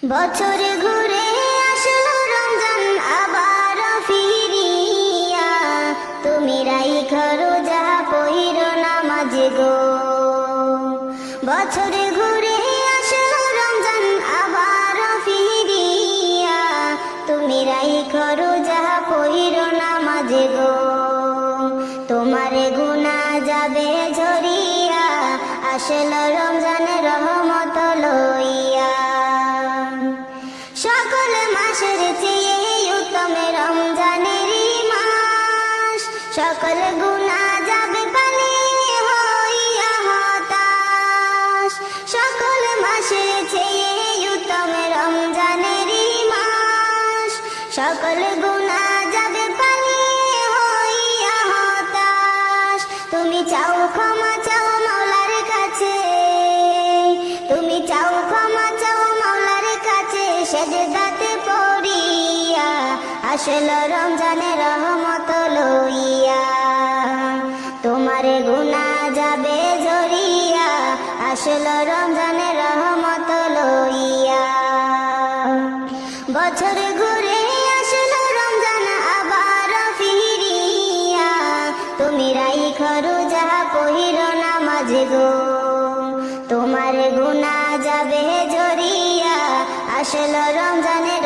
বছর ঘুরে আসলো রমজান আবার ফিরিয়া, তুমি রাইখো রোজা পহিরো নামাজ গো। বছর ঘুরে আসলো রমজান আবার ফিরিয়া, তুমি রাইখো রোজা পহিরো নামাজ গো। তোমার গুনাহ যাবে ঝরিয়া, আসলো রমজানের রহমত লইয়া। সকল মাসের চেয়ে উত্তম রমজানের মাস, সকল গুনাহ যাবে পানি হইয়া হতাশ। সকল মাসের চেয়ে উত্তম রমজানের মাস, সকল গুনাহ যাবে পানি হইয়া হতাশ। তুমি চাও ক্ষমা চাও মাওলার কাছে, তুমি চাও ক্ষমা চাও মাওলার কাছে, সেজদাতে পড়িয়া, আসলো রমজানের রহমত লইয়া। তোমার গুনাহ যাবে ঝরিয়া, আসলো রমজানের রহমত লইয়া। বছর ঘুরে আসলো রমজান আবার ফিরিয়া, তুমি রাইখো রোজা পহিরো নামাজ গো। তোমার গুনাহ যাবে ঝরিয়া, আসলো রমজানের